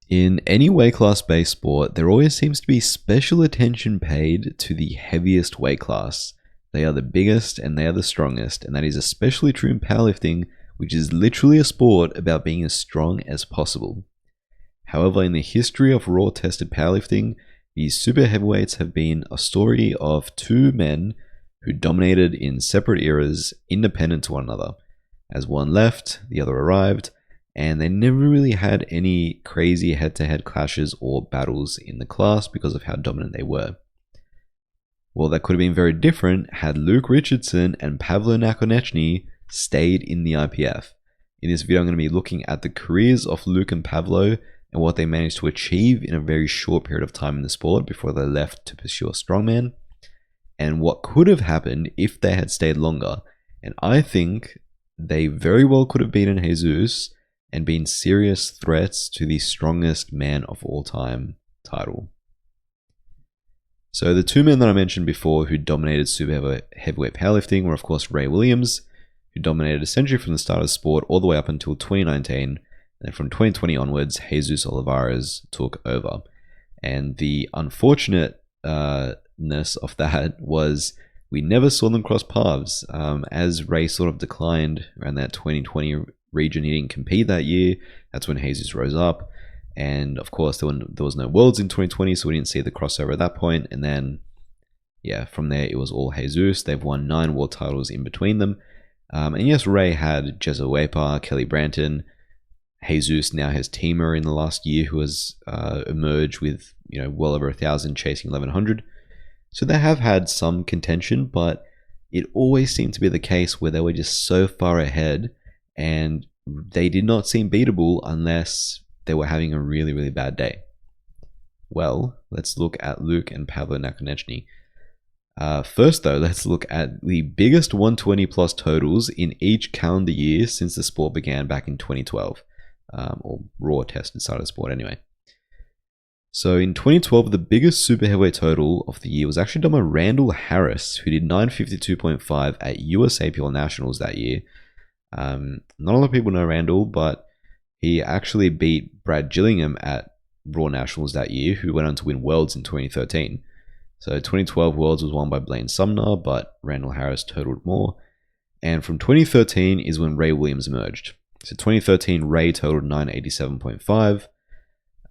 In any weight class based sport, there always seems to be special attention paid to the heaviest weight class. They are the biggest and they are the strongest, and that is especially true in powerlifting, which is literally a sport about being as strong as possible. However, in the history of raw tested powerlifting, these super heavyweights have been a story of two men who dominated in separate eras, independent to one another. As one left, the other arrived, and they never really had any crazy head-to-head clashes or battles in the class because of how dominant they were. Well, that could have been very different had Luke Richardson and Pavlo Nakonechnyy stayed in the IPF. In this video, I'm going to be looking at the careers of Luke and Pavlo and what they managed to achieve in a very short period of time in the sport before they left to pursue a strongman, and what could have happened if they had stayed longer. And I think they very well could have beaten Jesus and been serious threats to the strongest man of all time title. So the two men that I mentioned before who dominated super heavyweight powerlifting were of course Ray Williams, who dominated essentially from the start of the sport all the way up until 2019, and from 2020 onwards, Jesus Olivares took over. And the unfortunateness of that was we never saw them cross paths. As Ray sort of declined around that 2020 region, he didn't compete that year. That's when Jesus rose up. And of course, there was no Worlds in 2020, so we didn't see the crossover at that point. And then, yeah, from there, it was all Jesus. They've won 9 world titles in between them. And yes, Ray had Jezza Wepa, Kelly Branton. Jesus now has Temur in the last year, who has emerged with well over 1,000, chasing 1,100. So they have had some contention, but it always seemed to be the case where they were just so far ahead, and they did not seem beatable unless they were having a really, really bad day. Well, let's look at Luke and Pavlo Nakonechnyy. First though, let's look at the biggest 120 plus totals in each calendar year since the sport began back in 2012. Or raw tested side of the sport anyway. So in 2012, the biggest super heavyweight total of the year was actually done by Randall Harris, who did 952.5 at US APL Nationals that year. Not a lot of people know Randall, but he actually beat Brad Gillingham at Raw Nationals that year, who went on to win Worlds in 2013. So 2012 Worlds was won by Blaine Sumner, but Randall Harris totaled more. And from 2013 is when Ray Williams emerged. So 2013, Ray totaled 987.5.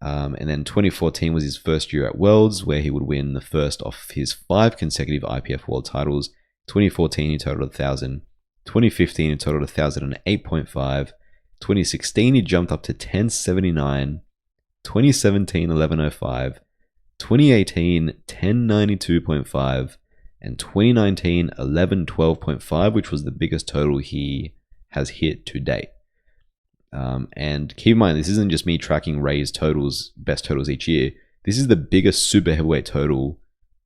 And then 2014 was his first year at Worlds, where he would win the first of his 5 consecutive IPF World titles. 2014, he totaled 1,000. 2015, he totaled 1,008.5. 2016, he jumped up to 1079. 2017, 1105. 2018, 1092.5. And 2019, 1112.5, which was the biggest total he has hit to date. And keep in mind, this isn't just me tracking Ray's totals, best totals each year. This is the biggest super heavyweight total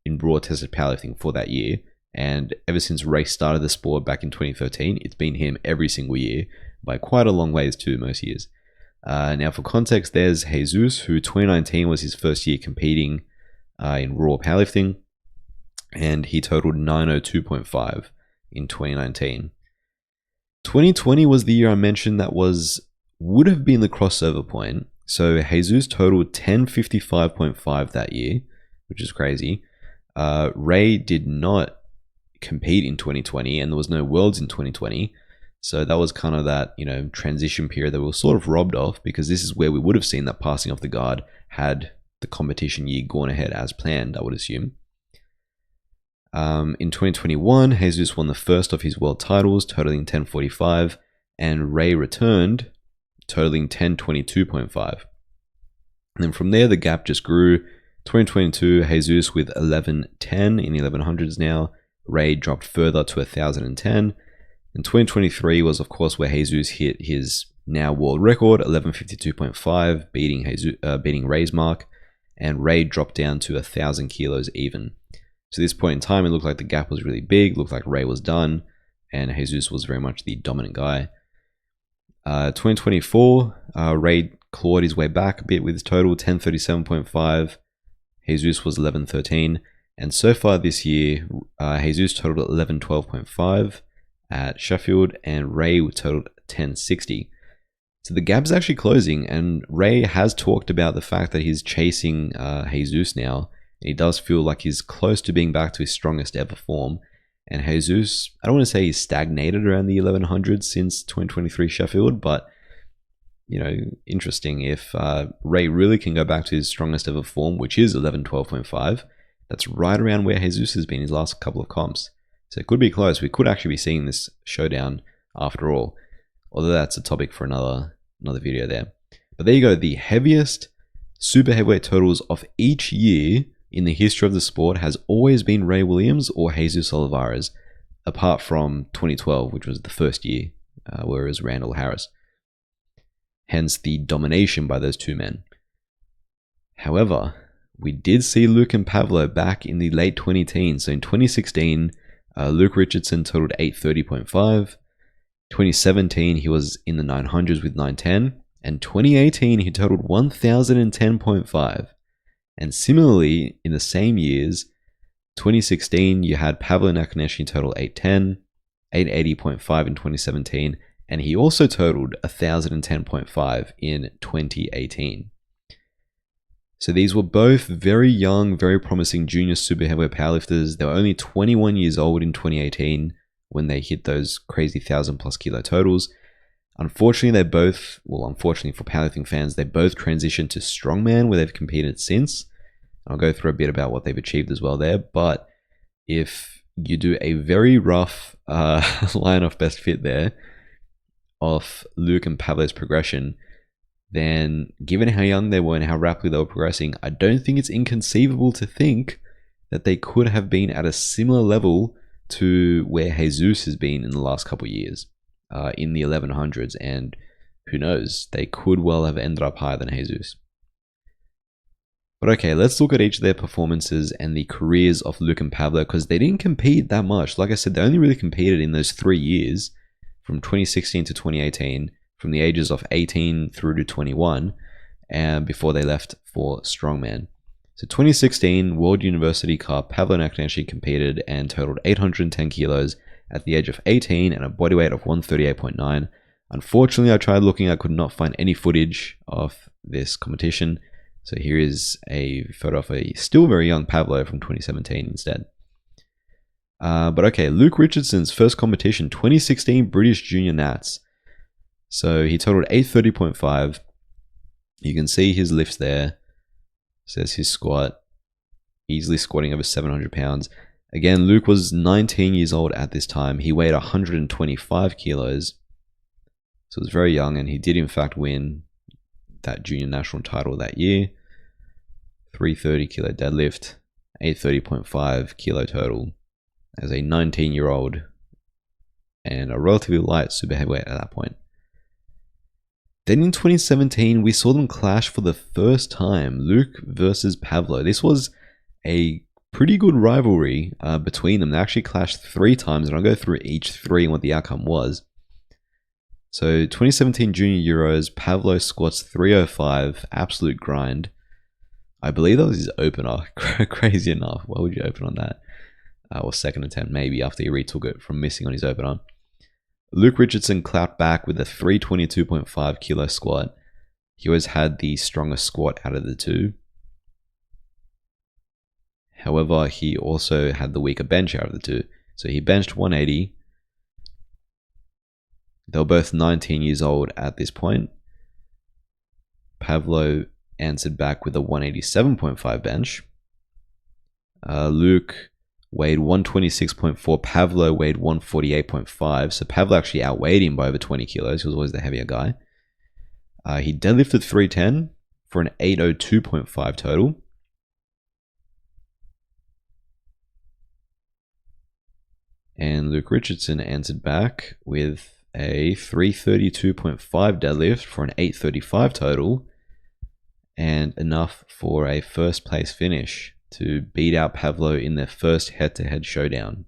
in raw tested powerlifting for that year. And ever since Ray started the sport back in 2013, it's been him every single year by quite a long ways too, most years. Now for context, there's Jesus, who 2019 was his first year competing in raw powerlifting, and he totaled 902.5 in 2019. 2020 was the year I mentioned that would have been the crossover point. So Jesus totaled 1055.5 that year, which is crazy. Ray did not compete in 2020, and there was no Worlds in 2020. So that was kind of that, transition period that we were sort of robbed of, because this is where we would have seen that passing off the guard had the competition year gone ahead as planned, I would assume. In 2021, Jesus won the first of his world titles, totaling 1045, and Ray returned, totaling 1022.5. And then from there, the gap just grew. 2022, Jesus with 1110 in the 1100s now. Ray dropped further to 1010. And 2023 was, of course, where Jesus hit his now world record, 1152.5, beating Ray's mark, and Ray dropped down to 1,000 kilos even. So at this point in time, it looked like the gap was really big, looked like Ray was done, and Jesus was very much the dominant guy. 2024, Ray clawed his way back a bit with his total, 1037.5. Jesus was 1113. And so far this year, Jesus totaled 1112.5 at Sheffield, and Ray totaled 1060. So the gap's actually closing, and Ray has talked about the fact that he's chasing Jesus now. And he does feel like he's close to being back to his strongest ever form. And Jesus, I don't want to say he's stagnated around the 1100s since 2023 Sheffield, but interesting if Ray really can go back to his strongest ever form, which is 1112.5. That's right around where Jesus has been his last couple of comps. So it could be close. We could actually be seeing this showdown after all. Although that's a topic for another video there. But there you go. The heaviest super heavyweight totals of each year in the history of the sport has always been Ray Williams or Jesus Olivares, apart from 2012, which was the first year, where it was Randall Harris. Hence the domination by those two men. However, we did see Luke and Pavlo back in the late 2010s. So in 2016, Luke Richardson totaled 830.5. 2017, he was in the 900s with 910. And 2018, he totaled 1010.5. And similarly, in the same years, 2016, you had Pavlo Nakonechnyy total 810, 880.5 in 2017, and he also totaled 1010.5 in 2018. So these were both very young, very promising junior super heavyweight powerlifters. They were only 21 years old in 2018 when they hit those crazy 1,000+ kilo totals. Unfortunately, unfortunately for powerlifting fans, they both transitioned to Strongman, where they've competed since. I'll go through a bit about what they've achieved as well there. But if you do a very rough line of best fit there of Luke and Pavlo's progression, then given how young they were and how rapidly they were progressing, I don't think it's inconceivable to think that they could have been at a similar level to where Jesus has been in the last couple of years, in the 1100s. And who knows, they could well have ended up higher than Jesus. But okay, let's look at each of their performances and the careers of Luke and Pavlo, because they didn't compete that much. Like I said, they only really competed in those 3 years, from 2016 to 2018, from the ages of 18 through to 21, and before they left for Strongman. So 2016 World University Cup, Pavlo Nakonechnyy competed and totaled 810 kilos at the age of 18 and a body weight of 138.9. Unfortunately, I tried looking, I could not find any footage of this competition. So here is a photo of a still very young Pavlo from 2017 instead. But okay, Luke Richardson's first competition, 2016 British Junior Nats. So he totaled 830.5. You can see his lifts there. Says his squat, easily squatting over 700 pounds. Again, Luke was 19 years old at this time. He weighed 125 kilos. So he was very young, and he did in fact win that junior national title that year. 330 kilo deadlift, 830.5 kilo total as a 19-year-old and a relatively light super heavyweight at that point. Then in 2017, we saw them clash for the first time, Luke versus Pavlo. This was a pretty good rivalry between them. They actually clashed 3 times, and I'll go through each 3 and what the outcome was. So 2017 Junior Euros, Pavlo squats 305, absolute grind. I believe that was his opener. Crazy enough. Why would you open on that? Or second attempt, maybe, after he retook it from missing on his opener. Luke Richardson clapped back with a 322.5 kilo squat. He always had the strongest squat out of the two. However, he also had the weaker bench out of the two. So he benched 180. They were both 19 years old at this point. Pavlo answered back with a 187.5 bench. Luke weighed 126.4. Pavlo weighed 148.5. So Pavlo actually outweighed him by over 20 kilos. He was always the heavier guy. He deadlifted 310 for an 802.5 total. And Luke Richardson answered back with a 332.5 deadlift for an 835 total. And enough for a first place finish to beat out Pavlo in their first head-to-head showdown,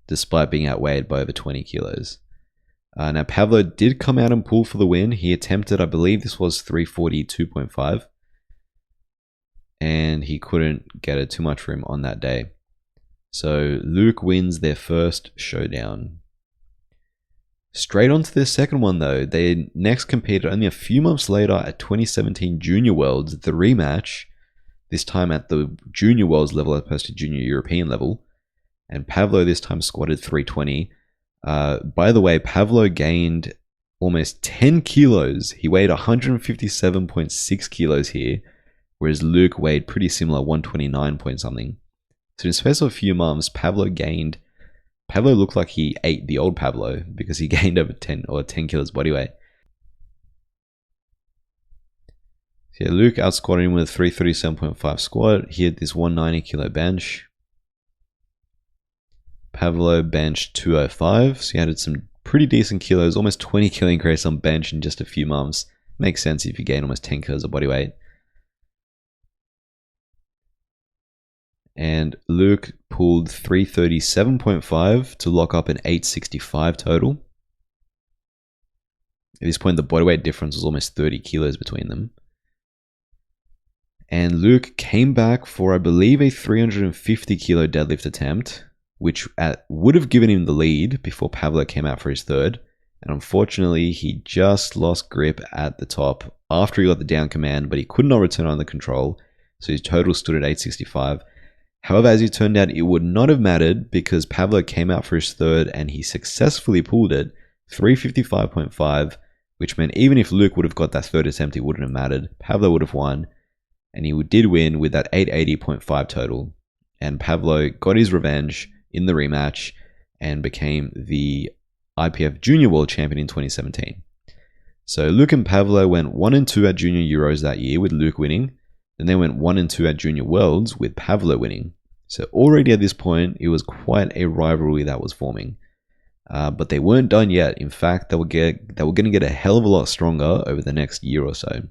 despite being outweighed by over 20 kilos. Now, Pavlo did come out and pull for the win. He attempted, I believe this was 342.5, and he couldn't get it too much for him on that day. So Luke wins their first showdown. Straight on to their second one though. They next competed only a few months later at 2017 Junior Worlds, the rematch, this time at the Junior Worlds level as opposed to Junior European level. And Pavlo this time squatted 320. By the way, Pavlo gained almost 10 kilos. He weighed 157.6 kilos here, whereas Luke weighed pretty similar, 129 point something. So in the space of a few months, Pavlo looked like he ate the old Pavlo because he gained over 10 kilos body weight. So yeah, Luke outsquatted him with a 337.5 squat. He had this 190 kilo bench. Pavlo benched 205, so he added some pretty decent kilos, almost 20 kilo increase on bench in just a few months. Makes sense if you gain almost 10 kilos of body weight. And Luke pulled 337.5 to lock up an 865 total. At this point, the body weight difference was almost 30 kilos between them. And Luke came back for, I believe, a 350 kilo deadlift attempt, which would have given him the lead before Pavlo came out for his third. And unfortunately, he just lost grip at the top after he got the down command, but he could not return on the control. So his total stood at 865. However, as it turned out, it would not have mattered because Pavlo came out for his third and he successfully pulled it, 355.5, which meant even if Luke would have got that third attempt, it wouldn't have mattered. Pavlo would have won, and he did win with that 880.5 total. And Pavlo got his revenge in the rematch and became the IPF Junior World Champion in 2017. So Luke and Pavlo went 1-2 at Junior Euros that year with Luke winning. Then they went 1-2 at Junior Worlds with Pavlo winning. So already at this point, it was quite a rivalry that was forming. But they weren't done yet. In fact, they were going to get a hell of a lot stronger over the next year or so.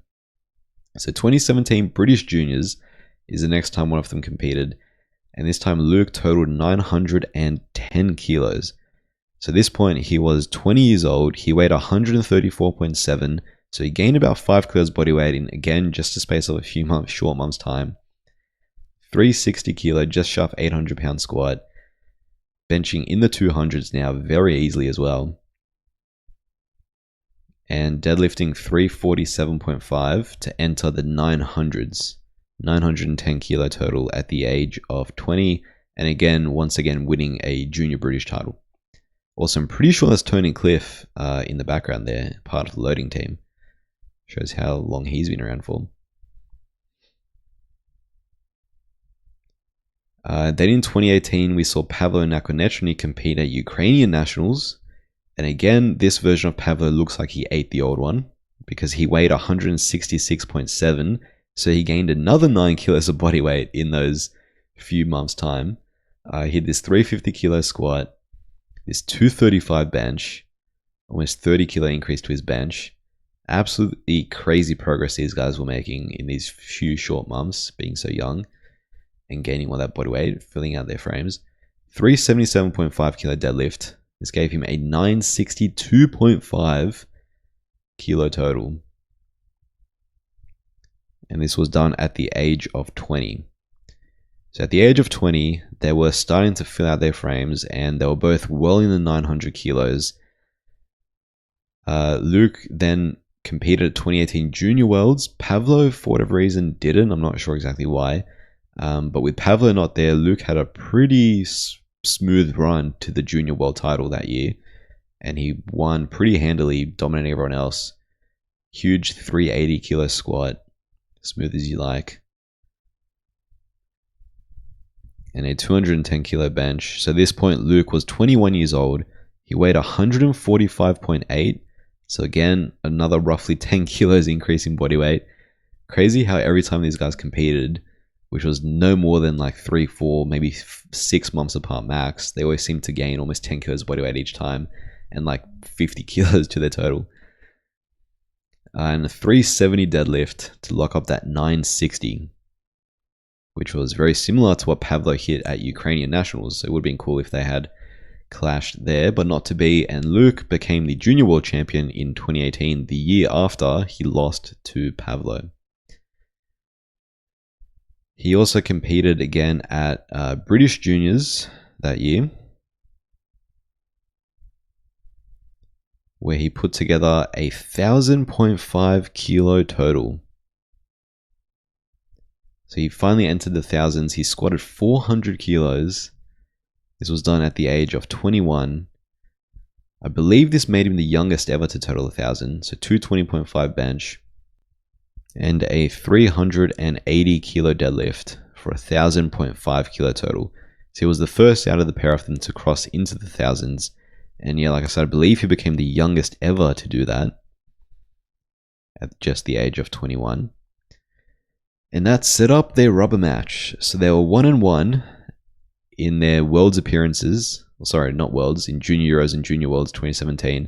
So 2017 British Juniors is the next time one of them competed. And this time Luke totaled 910 kilos. So at this point, he was 20 years old. He weighed 134.7. So he gained about 5 kilos body weight in, again, just a space of a few short months' time. 360 kilo, just shy of 800 pound squat. Benching in the 200s now very easily as well. And deadlifting 347.5 to enter the 900s. 910 kilo total at the age of 20. And again, once again, winning a junior British title. Also, I'm pretty sure that's Tony Cliff in the background there, part of the loading team. Shows how long he's been around for. Then in 2018, we saw Pavlo Nakonechnyy compete at Ukrainian Nationals. And again, this version of Pavlo looks like he ate the old one because he weighed 166.7. So he gained another 9 kilos of body weight in those few months' time. He had this 350 kilo squat, this 235 bench, almost 30 kilo increase to his bench. Absolutely crazy progress these guys were making in these few short months, being so young and gaining all that body weight, filling out their frames. 377.5 kilo deadlift. This gave him a 962.5 kilo total. And this was done at the age of 20. So at the age of 20, they were starting to fill out their frames and they were both well in the 900 kilos. Luke then competed at 2018 Junior Worlds. Pavlo, for whatever reason, didn't. I'm not sure exactly why. But with Pavlo not there, Luke had a pretty smooth run to the Junior World title that year. And he won pretty handily, dominating everyone else. Huge 380 kilo squat. Smooth as you like. And a 210 kilo bench. So at this point, Luke was 21 years old. He weighed 145.8. So again, another roughly 10 kilos increase in body weight. Crazy how every time these guys competed, which was no more than like 3, 4, maybe 6 months apart max, they always seemed to gain almost 10 kilos body weight each time and like 50 kilos to their total. And a 370 deadlift to lock up that 960, which was very similar to what Pavlo hit at Ukrainian Nationals. So it would have been cool if they had clashed there, but not to be. And Luke became the Junior World Champion in 2018, the year after he lost to Pavlo. He also competed again at British Juniors that year. where he put together a 1,000.5 kilo total. So he finally entered the thousands. He squatted 400 kilos. This was done at the age of 21. I believe this made him the youngest ever to total 1,000. So 220.5 bench and a 380 kilo deadlift for a 1,000.5 kilo total. So he was the first out of the pair of them to cross into the thousands. And yeah, like I said, I believe he became the youngest ever to do that at just the age of 21. And that set up their rubber match. So they were 1-1 in their Worlds appearances. Sorry, not Worlds, in Junior Euros and Junior Worlds 2017.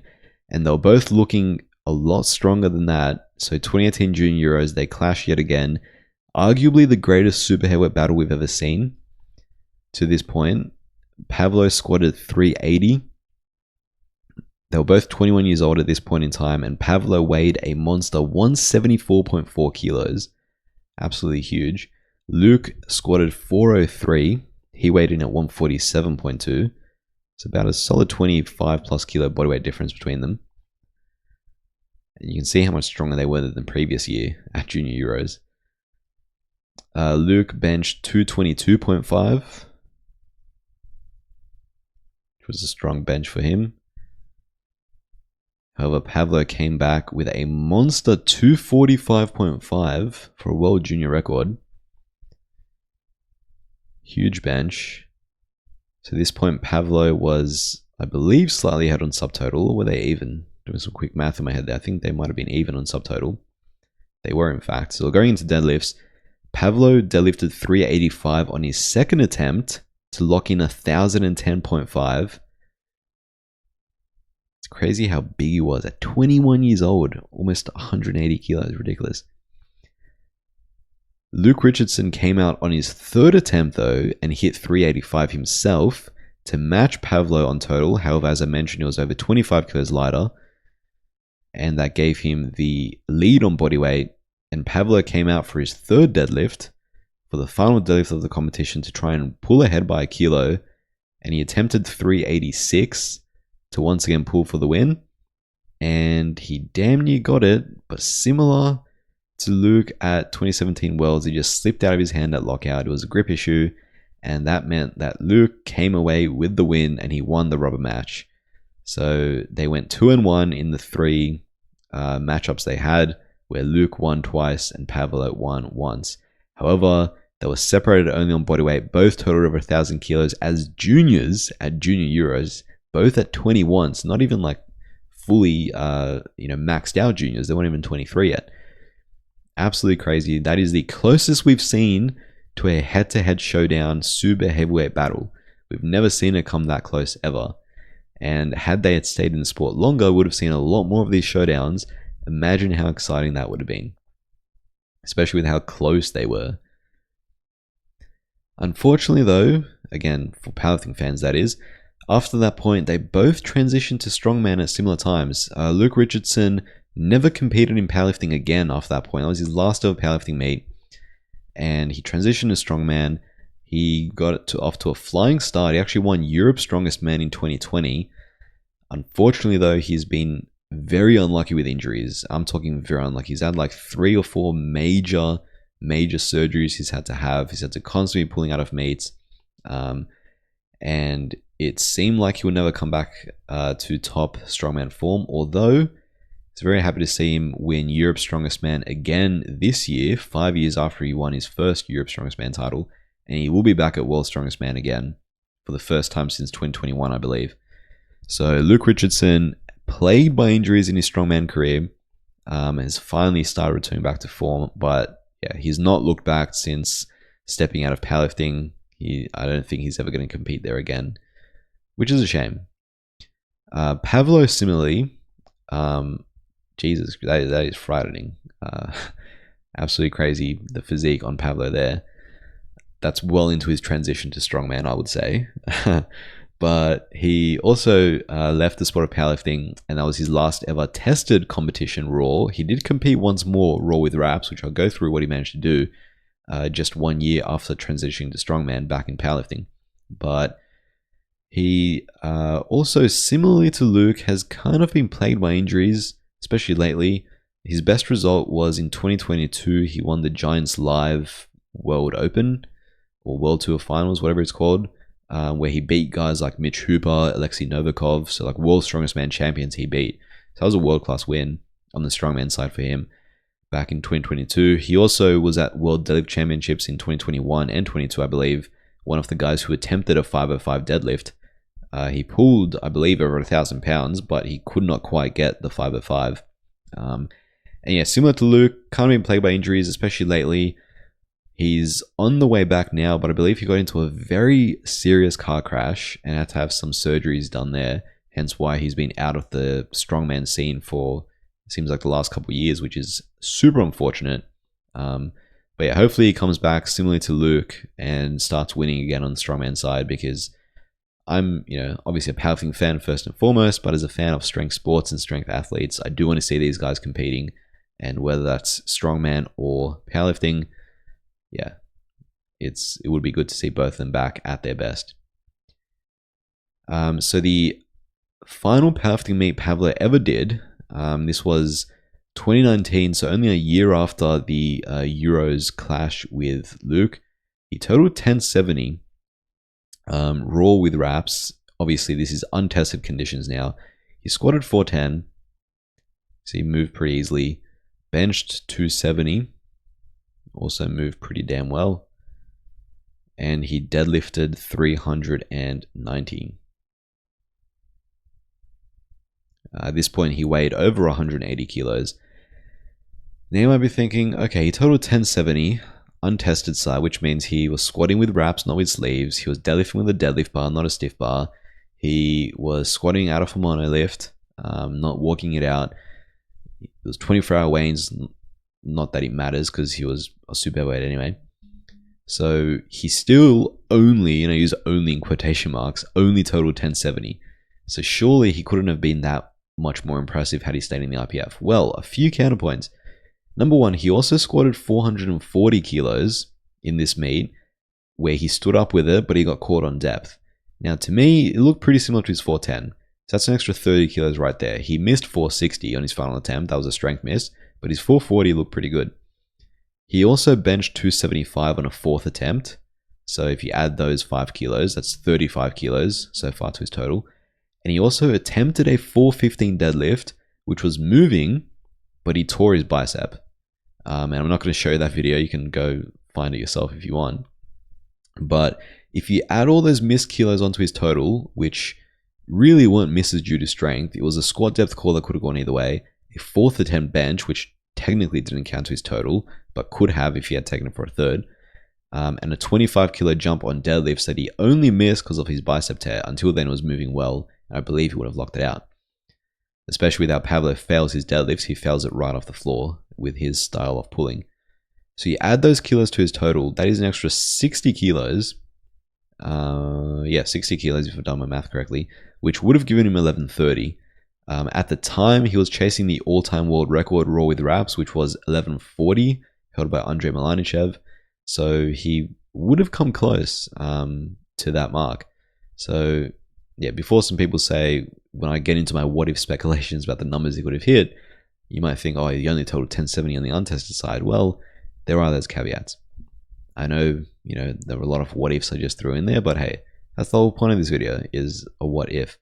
And they were both looking a lot stronger than that. So 2018 Junior Euros, they clash yet again. Arguably the greatest super heavyweight battle we've ever seen to this point. Pavlo squatted 380. They were both 21 years old at this point in time, and Pavlo weighed a monster 174.4 kilos. Absolutely huge. Luke squatted 403. He weighed in at 147.2. It's about a solid 25 plus kilo bodyweight difference between them. And you can see how much stronger they were than the previous year at Junior Euros. Luke benched 222.5, which was a strong bench for him. However, Pavlo came back with a monster 245.5 for a world junior record. Huge bench. So at this point, Pavlo was, I believe, slightly ahead on subtotal. Or were they even? Doing some quick math in my head there. I think they might have been even on subtotal. They were, in fact. So going into deadlifts, Pavlo deadlifted 385 on his second attempt to lock in 1,010.5. It's crazy how big he was at 21 years old, almost 180 kilos, ridiculous. Luke Richardson came out on his third attempt though and hit 385 himself to match Pavlo on total. However, as I mentioned, he was over 25 kilos lighter, and that gave him the lead on bodyweight. And Pavlo came out for his third deadlift, for the final deadlift of the competition, to try and pull ahead by a kilo, and he attempted 386 to once again pull for the win, and he damn near got it. But similar to Luke at 2017 Worlds, he just slipped out of his hand at lockout. It was a grip issue, and that meant that Luke came away with the win and he won the rubber match. So they went 2-1 in the three matchups they had, where Luke won twice and Pavlo won once. However, they were separated only on bodyweight. Both totaled over 1,000 kilos as juniors at Junior Euros, both at 21. So not even like fully maxed out juniors. They weren't even 23 yet. Absolutely crazy. That is the closest we've seen to a head-to-head showdown super heavyweight battle. We've never seen it come that close ever. And had they had stayed in the sport longer, we would have seen a lot more of these showdowns. Imagine how exciting that would have been, especially with how close they were. Unfortunately though, again, for powerlifting fans that is, after that point, they both transitioned to Strongman at similar times. Luke Richardson never competed in powerlifting again after that point. That was his last ever powerlifting meet. And he transitioned to Strongman. He got it off to a flying start. He actually won Europe's Strongest Man in 2020. Unfortunately though, he's been very unlucky with injuries. I'm talking very unlucky. He's had like 3 or 4 major surgeries he's had to have. He's had to constantly be pulling out of meets. And it seemed like he would never come back to top strongman form, although it's very happy to see him win Europe's Strongest Man again this year, 5 years after he won his first Europe's Strongest Man title, and he will be back at World's Strongest Man again for the first time since 2021, I believe. So Luke Richardson, plagued by injuries in his strongman career, has finally started returning back to form, but yeah, he's not looked back since stepping out of powerlifting. I don't think he's ever going to compete there again, which is a shame. Pavlo, similarly, Jesus, that is frightening. Absolutely crazy, the physique on Pavlo there. That's well into his transition to strongman, I would say. But he also left the sport of powerlifting, and that was his last ever tested competition, Raw. He did compete once more, Raw with wraps, which I'll go through what he managed to do just 1 year after transitioning to strongman back in powerlifting. But He also, similarly to Luke, has kind of been plagued by injuries, especially lately. His best result was in 2022. He won the Giants Live World Open, or World Tour Finals, whatever it's called, where he beat guys like Mitch Hooper, Alexei Novikov, so like world's strongest man champions he beat. So that was a world-class win on the strongman side for him back in 2022. He also was at World Deadlift Championships in 2021 and 22, I believe. One of the guys who attempted a 505 deadlift. He pulled, I believe, over 1,000 pounds, but he could not quite get the 505. And yeah, similar to Luke, kind of been plagued by injuries, especially lately. He's on the way back now, but I believe he got into a very serious car crash and had to have some surgeries done there. Hence why he's been out of the strongman scene for, it seems like, the last couple of years, which is super unfortunate. But yeah, hopefully he comes back similarly to Luke and starts winning again on the strongman side, because I'm, obviously a powerlifting fan first and foremost, but as a fan of strength sports and strength athletes, I do want to see these guys competing. And whether that's strongman or powerlifting, yeah, it would be good to see both of them back at their best. So the final powerlifting meet Pavlo ever did, this was 2019, so only a year after the Euros clash with Luke. He totaled 1070. Raw with wraps. Obviously, this is untested conditions now. He squatted 410, so he moved pretty easily. Benched 270, also moved pretty damn well. And he deadlifted 390. At this point, he weighed over 180 kilos. Now you might be thinking, okay, he totaled 1070. Untested side, which means he was squatting with wraps, not with sleeves. He was deadlifting with a deadlift bar, not a stiff bar. He was squatting out of a monolift, not walking it out. It was 24-hour weigh-ins. Not that it matters because he was a superheavyweight anyway. So he still only, use only in quotation marks, only totaled 1070. So surely he couldn't have been that much more impressive had he stayed in the IPF. Well, a few counterpoints. Number one, he also squatted 440 kilos in this meet, where he stood up with it, but he got caught on depth. Now, to me, it looked pretty similar to his 410. So that's an extra 30 kilos right there. He missed 460 on his final attempt. That was a strength miss, but his 440 looked pretty good. He also benched 275 on a fourth attempt. So if you add those 5 kilos, that's 35 kilos so far to his total. And he also attempted a 415 deadlift, which was moving, but he tore his bicep. And I'm not going to show you that video. You can go find it yourself if you want. But if you add all those missed kilos onto his total, which really weren't misses due to strength, it was a squat depth call that could have gone either way, a fourth attempt bench, which technically didn't count to his total, but could have if he had taken it for a third, and a 25 kilo jump on deadlifts that he only missed because of his bicep tear. Until then, it was moving well, and I believe he would have locked it out. Especially with how Pavlo fails his deadlifts, he fails it right off the floor with his style of pulling. So you add those kilos to his total, that is an extra 60 kilos. 60 kilos if I've done my math correctly, which would have given him 1130. At the time, he was chasing the all-time world record raw with wraps, which was 1140, held by Andrei Malanichev. So he would have come close to that mark. So yeah, before some people say, when I get into my what-if speculations about the numbers he could have hit, you might think, oh, he only totaled 1070 on the untested side. Well, there are those caveats. I know, there were a lot of what-ifs I just threw in there, but hey, that's the whole point of this video, is a what-if.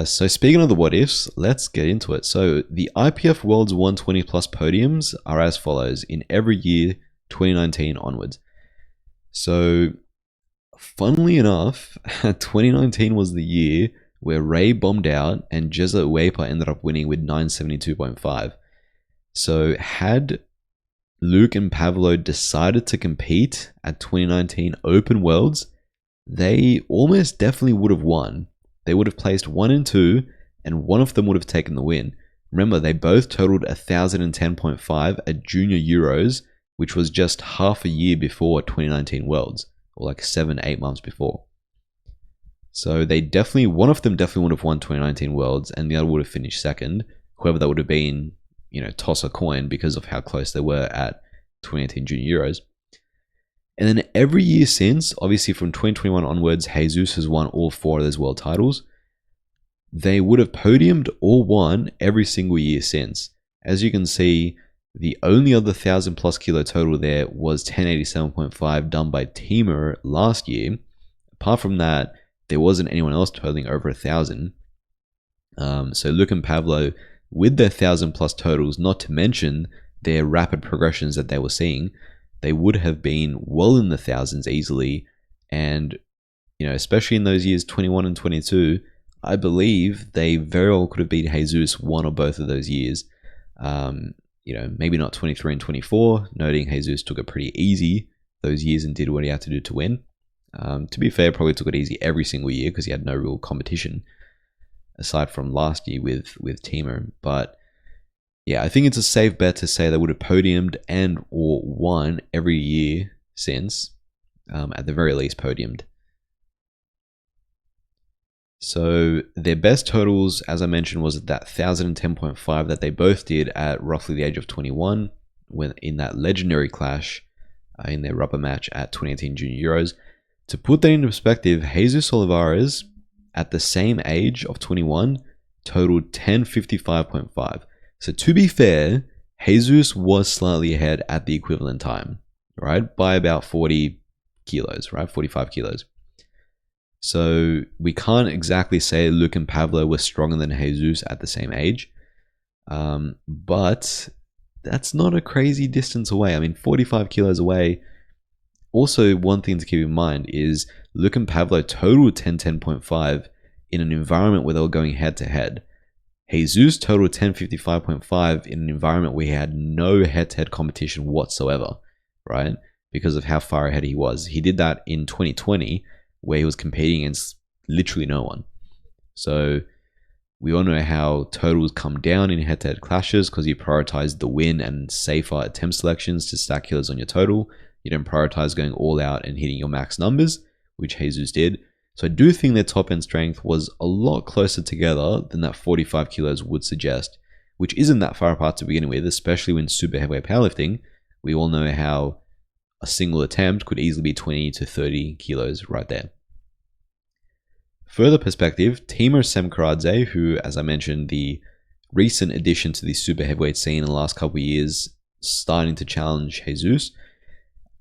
So speaking of the what-ifs, let's get into it. So the IPF Worlds 120 plus podiums are as follows in every year, 2019 onwards. So funnily enough, 2019 was the year where Ray bombed out and Jezza Uepa ended up winning with 972.5. So had Luke and Pavlo decided to compete at 2019 Open Worlds, they almost definitely would have won. They would have placed 1 and 2, and one of them would have taken the win. Remember, they both totaled 1010.5 at Junior Euros, which was just half a year before 2019 Worlds, or like 7-8 months before. So they definitely, one of them definitely would have won 2019 Worlds, and the other would have finished second. Whoever that would have been, toss a coin because of how close they were at 2018 Junior Euros. And then every year since, obviously from 2021 onwards, Jesus has won all 4 of those world titles. They would have podiumed or won every single year since. As you can see, the only other 1,000+ kilo total there was 1087.5 done by Temur last year. Apart from that, there wasn't anyone else totaling over 1,000. So Luke and Pavlo, with their 1,000+ totals, not to mention their rapid progressions that they were seeing, they would have been well in the thousands easily. And, especially in those years 21 and 22, I believe they very well could have beat Jesus one or both of those years. Maybe not 23 and 24, noting Jesus took it pretty easy those years and did what he had to do to win. To be fair, probably took it easy every single year because he had no real competition aside from last year with Temur. But yeah, I think it's a safe bet to say they would have podiumed and or won every year since, at the very least podiumed. So their best totals, as I mentioned, was that 1,010.5 that they both did at roughly the age of 21 when in that legendary clash in their rubber match at 2018 Junior Euros. To put that into perspective, Jesus Olivares at the same age of 21 totaled 1055.5. So to be fair, Jesus was slightly ahead at the equivalent time, right? By about 40 kilos, right? 45 kilos. So we can't exactly say Luke and Pavlo were stronger than Jesus at the same age. But that's not a crazy distance away. I mean, 45 kilos away. Also, one thing to keep in mind is Luke and Pavlo totaled 1010.5 in an environment where they were going head to head. Jesus totaled 1055.5 in an environment where he had no head-to-head competition whatsoever, right? Because of how far ahead he was. He did that in 2020, where he was competing against literally no one. So we all know how totals come down in head-to-head clashes because you prioritize the win and safer attempt selections to stack kilos on your total. You don't prioritize going all out and hitting your max numbers, which Jesus did. So I do think their top end strength was a lot closer together than that 45 kilos would suggest, which isn't that far apart to begin with, especially when super heavyweight powerlifting. We all know how a single attempt could easily be 20 to 30 kilos right there. Further perspective, Temur Semkaradze, who, as I mentioned, the recent addition to the super heavyweight scene in the last couple of years, starting to challenge Jesus.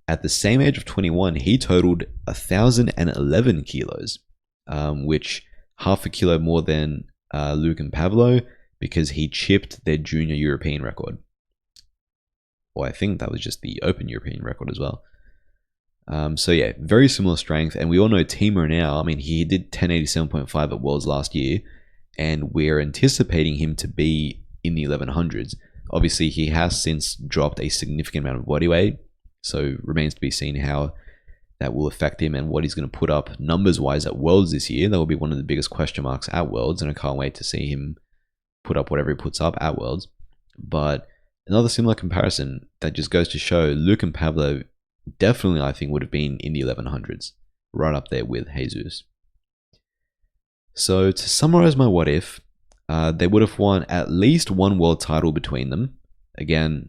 At the same age of 21, he totaled 1,011 kilos, which half a kilo more than Luke and Pavlo, because he chipped their junior European record. Or I think that was just the open European record as well. So yeah, very similar strength. And we all know Temur now. I mean, he did 1087.5 at Worlds last year, and we're anticipating him to be in the 1100s. Obviously, he has since dropped a significant amount of body weight. So remains to be seen how that will affect him and what he's going to put up numbers-wise at Worlds this year. That will be one of the biggest question marks at Worlds, and I can't wait to see him put up whatever he puts up at Worlds. But another similar comparison that just goes to show Luke and Pavlo definitely, I think, would have been in the 1100s, right up there with Jesus. So to summarize my what if, they would have won at least one world title between them. Again,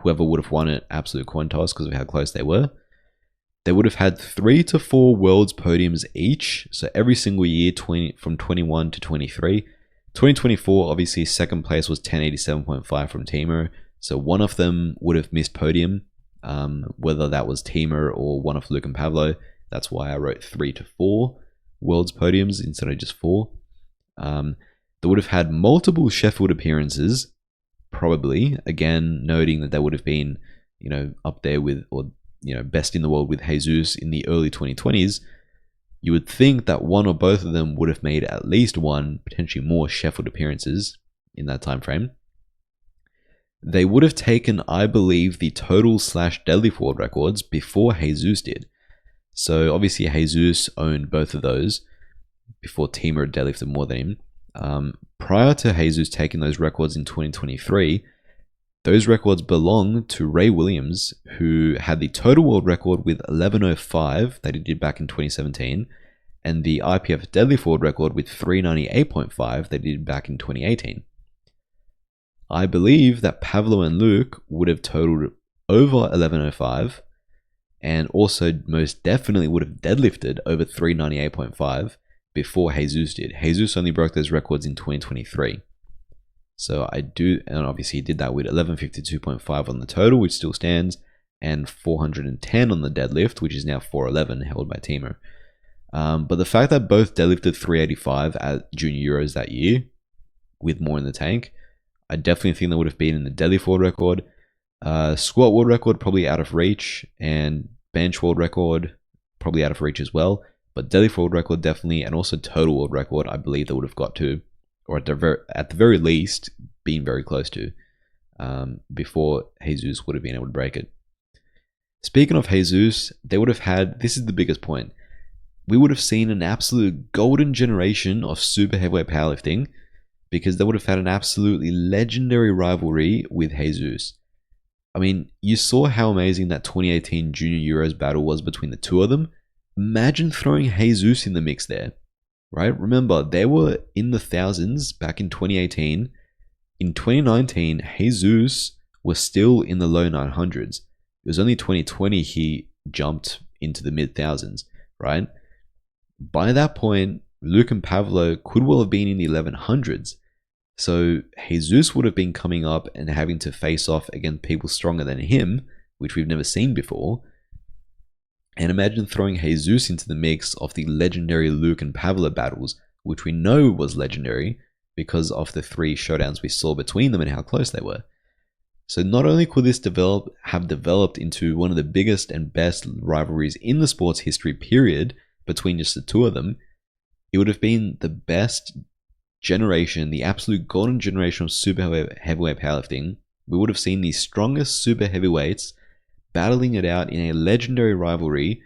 whoever would have won it, absolute coin toss because of how close they were. They would have had 3 to 4 Worlds podiums each, so every single year from 21 to 23. 2024, obviously, second place was 1087.5 from Temur, so one of them would have missed podium, whether that was Temur or one of Luke and Pavlo. That's why I wrote 3 to 4 Worlds podiums instead of just 4. They would have had multiple Sheffield appearances, probably, again, noting that they would have been, up there with, or, best in the world with Jesus in the early 2020s. You would think that one or both of them would have made at least one, potentially more Sheffield appearances in that time frame. They would have taken, I believe, the total/deadlift world records before Jesus did. So obviously Jesus owned both of those before Temur deadlifted more than him. Prior to Jesus taking those records in 2023, those records belong to Ray Williams, who had the total world record with 1105 that he did back in 2017, and the IPF deadlift world record with 398.5 that he did back in 2018. I believe that Pavlo and Luke would have totaled over 1105, and also most definitely would have deadlifted over 398.5 before Jesus did. Jesus only broke those records in 2023. So I do, and obviously he did that with 1152.5 on the total, which still stands, and 410 on the deadlift, which is now 411, held by Temur. But the fact that both deadlifted 385 at Junior Euros that year, with more in the tank, I definitely think that would have been in the deadlift world record. Squat world record probably out of reach, and bench world record probably out of reach as well. But deadlift world record definitely, and also total world record, I believe they would have got to, or at the very least, been very close to, before Jesus would have been able to break it. Speaking of Jesus, they would have had, this is the biggest point, we would have seen an absolute golden generation of super heavyweight powerlifting, because they would have had an absolutely legendary rivalry with Jesus. I mean, you saw how amazing that 2018 Junior Euros battle was between the two of them. Imagine throwing Jesus in the mix there, right? Remember, they were in the thousands back in 2018. In 2019, Jesus was still in the low 900s. It was only 2020 he jumped into the mid thousands, right? By that point, Luke and Pavlo could well have been in the 1100s. So Jesus would have been coming up and having to face off against people stronger than him, which we've never seen before. And imagine throwing Jesus into the mix of the legendary Luke and Pavlo battles, which we know was legendary because of the 3 showdowns we saw between them and how close they were. So not only could this have developed into one of the biggest and best rivalries in the sport's history period between just the two of them, it would have been the best generation, the absolute golden generation of super heavyweight powerlifting. We would have seen the strongest super heavyweights battling it out in a legendary rivalry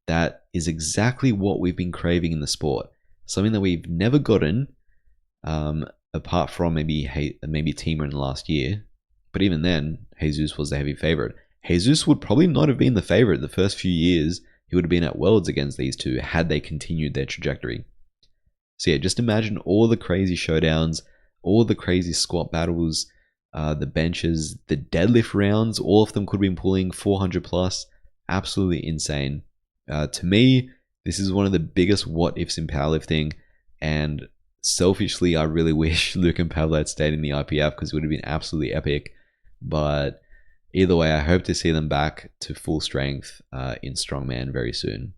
that is exactly what we've been craving in the sport. Something that we've never gotten, apart from maybe Temur in the last year. But even then, Jesus was the heavy favorite. Jesus would probably not have been the favorite the first few years. He would have been at Worlds against these two had they continued their trajectory. So yeah, just imagine all the crazy showdowns, all the crazy squat battles, the benches, the deadlift rounds. All of them could have been pulling 400 plus. Absolutely insane. To me, this is one of the biggest what ifs in powerlifting, and selfishly, I really wish Luke and Pavlo had stayed in the IPF because it would have been absolutely epic. But either way, I hope to see them back to full strength in Strongman very soon.